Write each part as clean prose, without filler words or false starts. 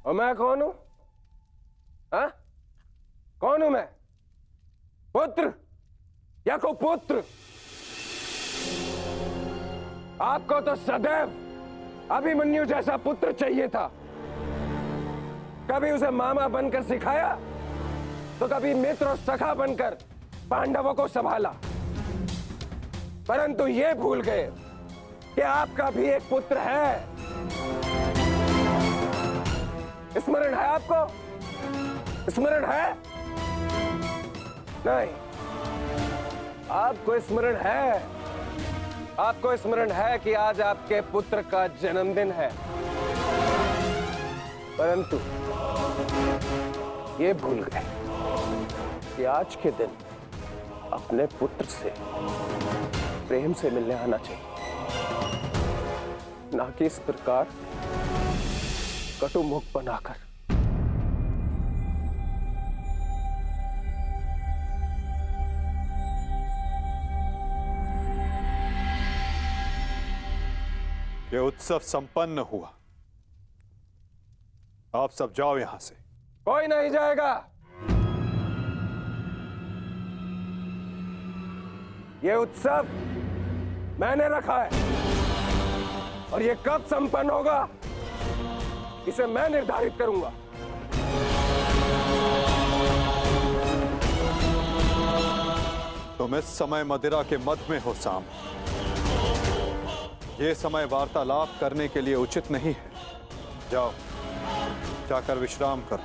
और मैं कौन हूं? हाँ? कौन हूं मैं? पुत्र या कुपुत्र? आपको तो सदैव अभिमन्यु जैसा पुत्र चाहिए था। कभी उसे मामा बनकर सिखाया, तो कभी मित्र और सखा बनकर पांडवों को संभाला। परंतु ये भूल गए कि आपका भी एक पुत्र है। स्मरण है आपको? स्मरण है? नहीं, आपको स्मरण है। आपको स्मरण है कि आज आपके पुत्र का जन्मदिन है, परंतु ये भूल गए कि आज के दिन अपने पुत्र से प्रेम से मिलने आना चाहिए, ना कि इस प्रकार कटु मुख बनाकर। यह उत्सव संपन्न हुआ। आप सब जाओ यहां से। कोई नहीं जाएगा। यह उत्सव मैंने रखा है और यह कब संपन्न होगा इसे मैं निर्धारित करूंगा। तुम इस समय मदिरा के मध में हो साम। यह समय वार्तालाप करने के लिए उचित नहीं है। जाओ, जाकर विश्राम करो।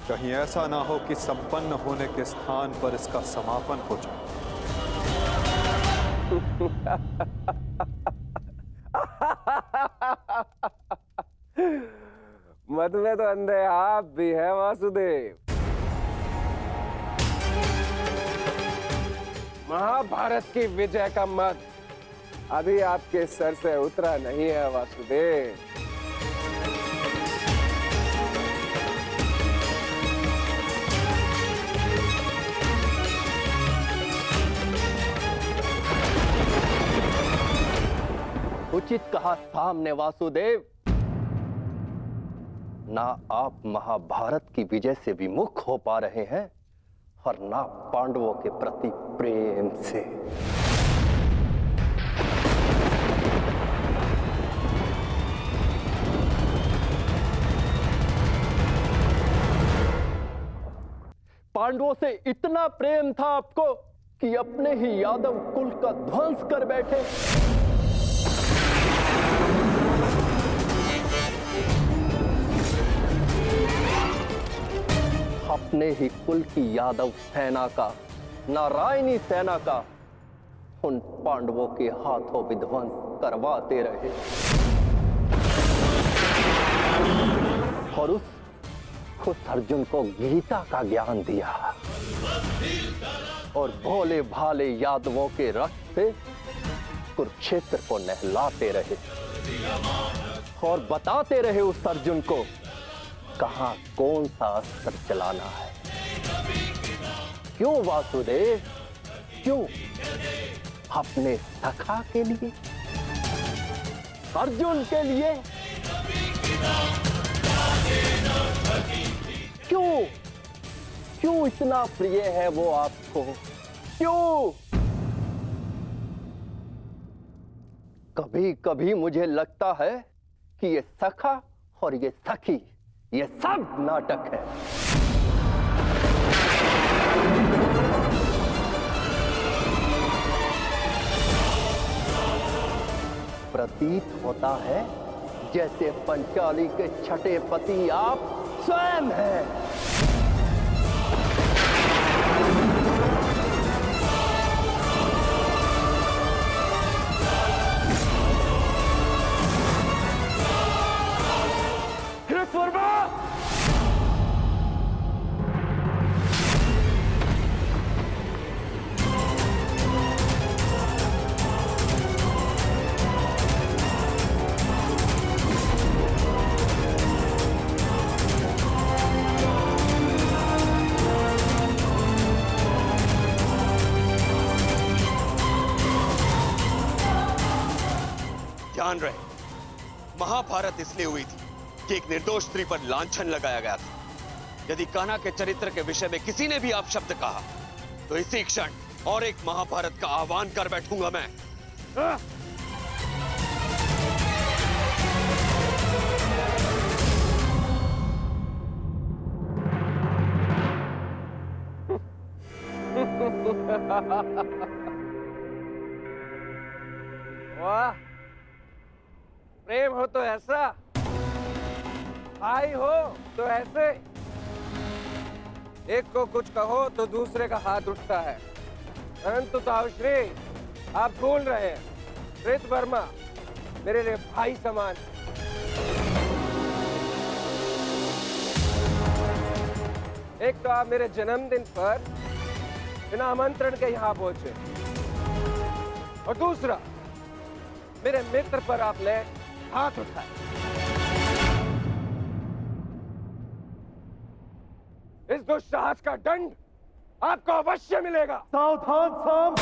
कहीं ऐसा ना हो कि संपन्न होने के स्थान पर इसका समापन हो जाए। मद में तो अंधे आप भी है वासुदेव। महाभारत की विजय का मद अभी आपके सर से उतरा नहीं है वासुदेव। उचित कहा सामने वासुदेव। ना आप महाभारत की विजय से विमुख हो पा रहे हैं और ना पांडवों के प्रति प्रेम से। पांडवों से इतना प्रेम था आपको कि अपने ही यादव कुल का ध्वंस कर बैठे। अपने ही कुल की यादव सेना का, नारायणी सेना का उन पांडवों के हाथों विध्वंस करवाते रहे और उस अर्जुन को गीता का ज्ञान दिया और भोले भाले यादवों के रक्त से कुरुक्षेत्र को नहलाते रहे और बताते रहे उस अर्जुन को कहां कौन सा अस्त्र चलाना है। क्यों वासुदेव? क्यों? अपने सखा के लिए, अर्जुन के लिए? क्यों? क्यों इतना प्रिय है वो आपको? क्यों? कभी कभी मुझे लगता है कि ये सखा और ये सखी, ये सब नाटक है। प्रतीत होता है जैसे पंचाली के छठे पति आप स्वयं हैं। ध्यान रहे, महाभारत इसलिए हुई थी कि एक निर्दोष स्त्री पर लांछन लगाया गया था। यदि कान्हा के चरित्र के विषय में किसी ने भी अपशब्द कहा तो इसी क्षण और एक महाभारत का आह्वान कर बैठूंगा मैं। वाह, प्रेम हो तो ऐसा, भाई हो तो ऐसे। एक को कुछ कहो तो दूसरे का हाथ उठता है। परंतु ताऊश्री, आप भूल रहे हैं, कृत वर्मा मेरे लिए भाई समान। एक तो आप मेरे जन्मदिन पर बिना आमंत्रण के यहां पहुंचे, और दूसरा मेरे मित्र पर आपने हाथ उठाया। इस दुस्साहस का दंड आपको अवश्य मिलेगा। सावधान साम।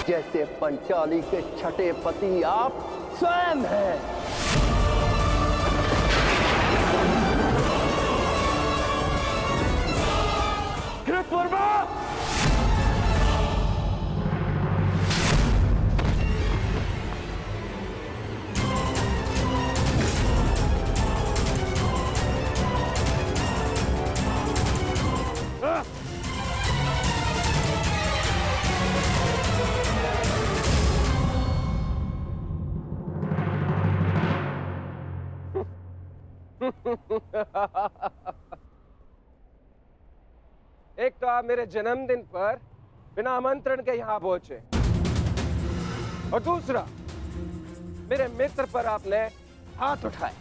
जैसे पंचाली के छठे पति आप स्वयं हैं। कृतवर्मा, एक तो आप मेरे जन्मदिन पर बिना आमंत्रण के यहां पहुंचे, और दूसरा मेरे मित्र पर आपने हाथ उठाए।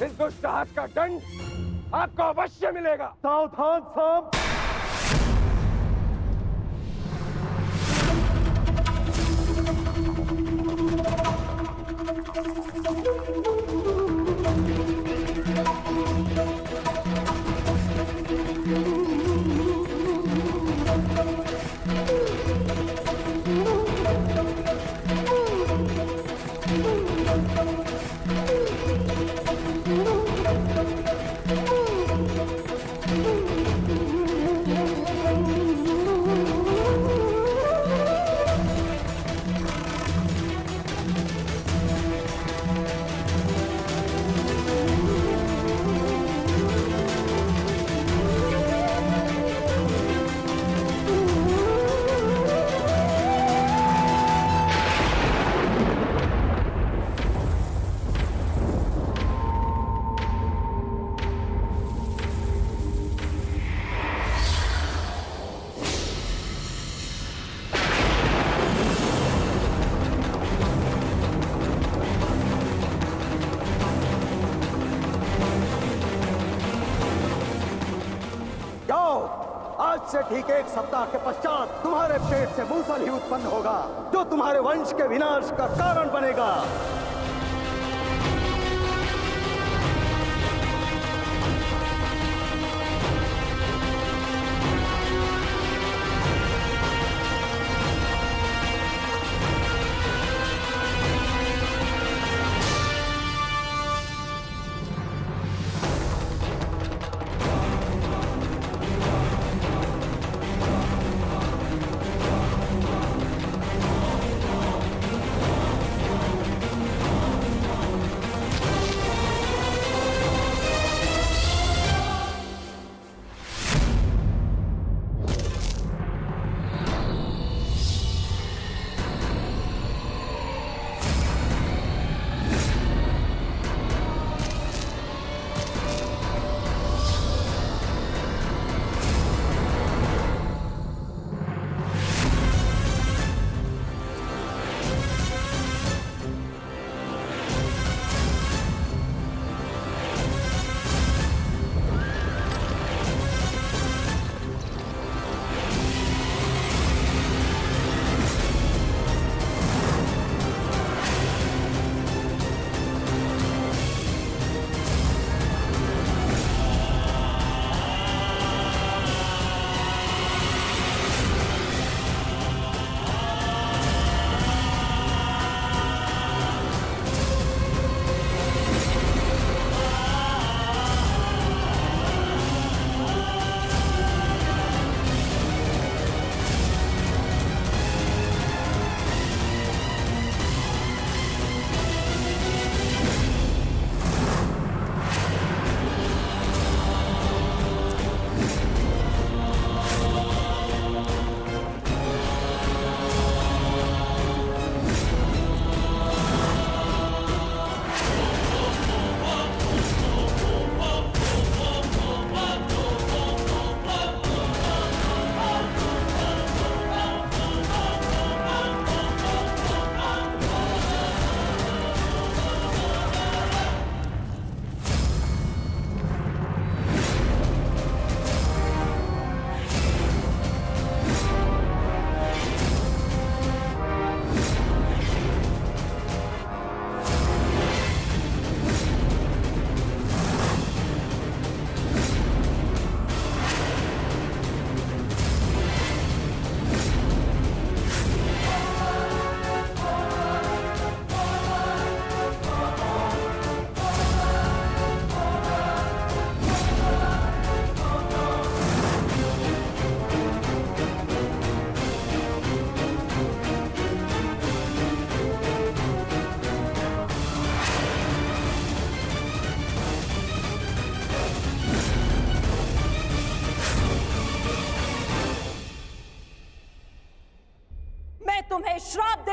इस दुस्साहस का दंड आपको अवश्य मिलेगा। सावधान साम। आज से ठीक 1 सप्ताह के पश्चात तुम्हारे पेट से मूसल ही उत्पन्न होगा, जो तुम्हारे वंश के विनाश का कारण बनेगा।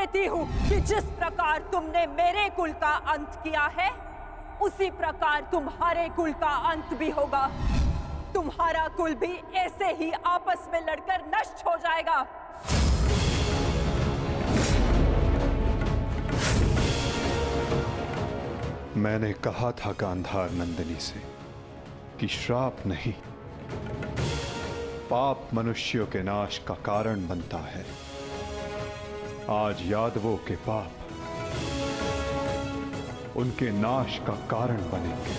देती हूँ कि जिस प्रकार तुमने मेरे कुल का अंत किया है, उसी प्रकार तुम्हारे कुल का अंत भी होगा। तुम्हारा कुल भी ऐसे ही आपस में लड़कर नष्ट हो जाएगा। मैंने कहा था गांधार नंदिनी से कि श्राप नहीं, पाप मनुष्यों के नाश का कारण बनता है। आज यादवों के पाप उनके नाश का कारण बनेंगे।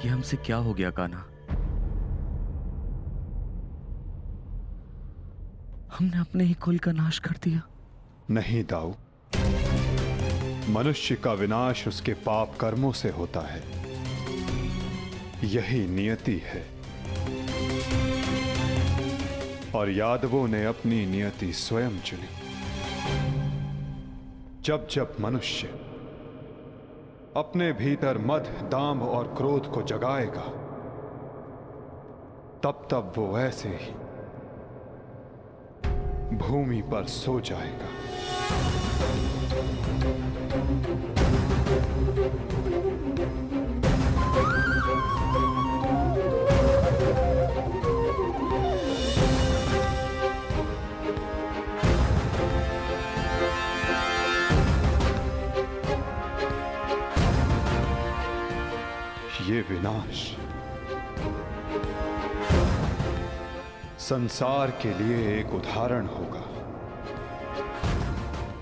ये हमसे क्या हो गया कान्हा? हमने अपने ही कुल का नाश कर दिया। नहीं दाऊ, मनुष्य का विनाश उसके पाप कर्मों से होता है। यही नियति है और यादवों ने अपनी नियति स्वयं चुनी। जब जब मनुष्य अपने भीतर मद, दाम और क्रोध को जगाएगा, तब तब वो ऐसे ही भूमि पर सो जाएगा। विनाश संसार के लिए एक उदाहरण होगा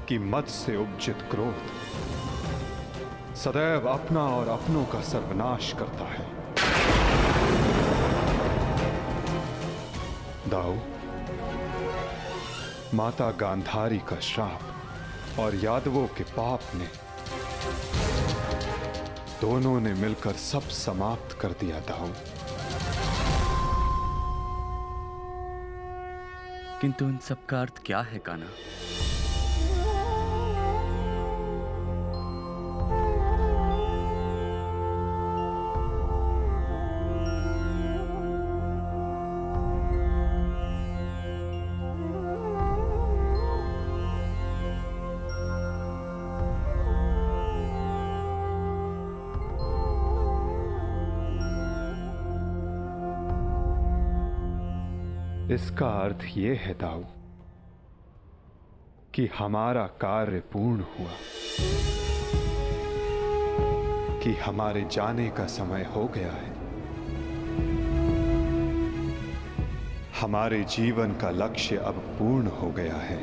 कि मत से उपजित क्रोध सदैव अपना और अपनों का सर्वनाश करता है। दाऊ, माता गांधारी का श्राप और यादवों के पाप ने दोनों ने मिलकर सब समाप्त कर दिया। दाऊ, किंतु इन सब का अर्थ क्या है कान्हा? इसका अर्थ यह है दाऊ कि हमारा कार्य पूर्ण हुआ, कि हमारे जाने का समय हो गया है। हमारे जीवन का लक्ष्य अब पूर्ण हो गया है।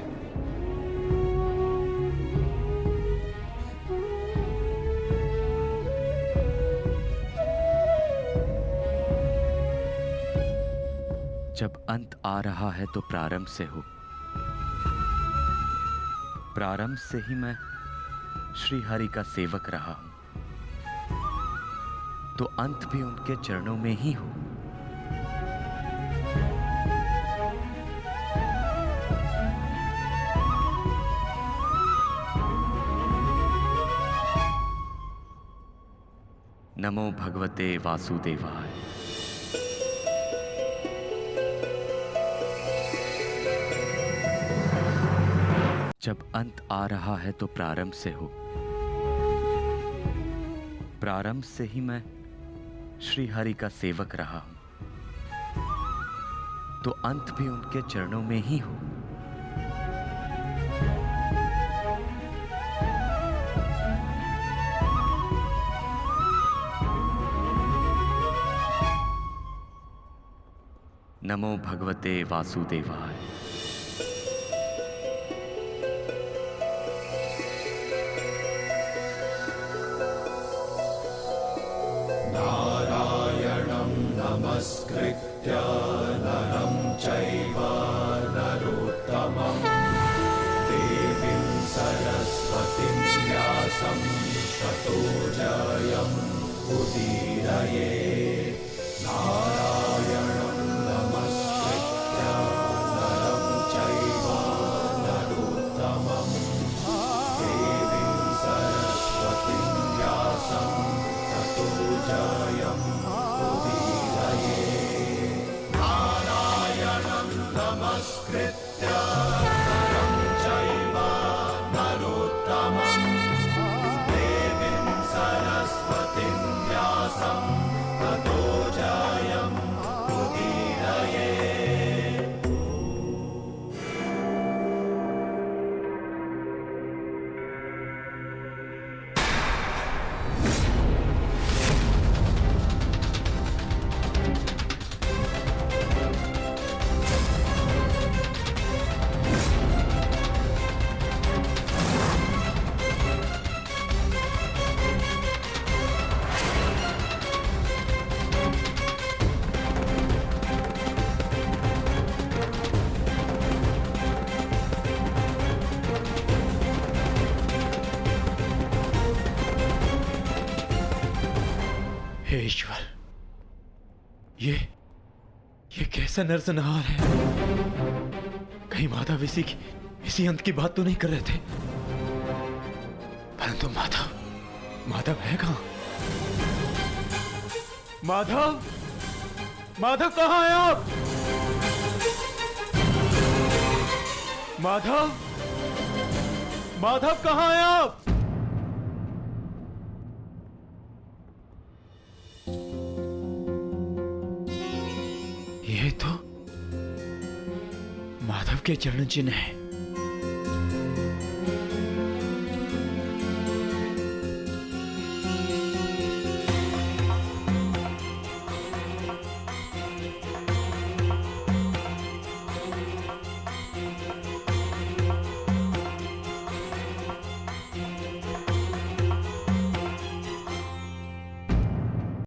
जब अंत आ रहा है तो प्रारंभ से हो। प्रारंभ से ही मैं श्री हरि का सेवक रहा हूं, तो अंत भी उनके चरणों में ही हो। नमो भगवते वासुदेवाय। जब अंत आ रहा है तो प्रारंभ से हो। प्रारंभ से ही मैं श्री हरि का सेवक रहा हूं, तो अंत भी उनके चरणों में ही हो। नमो भगवते वासुदेवाय। नमस्कृत्य नरं चैव नरोत्तमं देवीं सरस्वतीं व्यासं ततो जयम् उदीरये। नारायणं नमस्कृत्य नरं चैव नरोत्तमं देवीं सरस्वतीं व्यासं ततो जयम् उदीरये। नारायणं नमस्कृत्य नरं चैव नरोत्तमं देवीं सरस्वतीं व्यासं ततो जयम् उदीरये। हे ईश्वर, ये कैसा नरसंहार है? कहीं माधव इसी अंत की बात तो नहीं कर रहे थे? परंतु माधव है कहां? माधव कहां हैं आप? माधव कहां हैं आप? ये तो माधव के चरण चिन्ह है।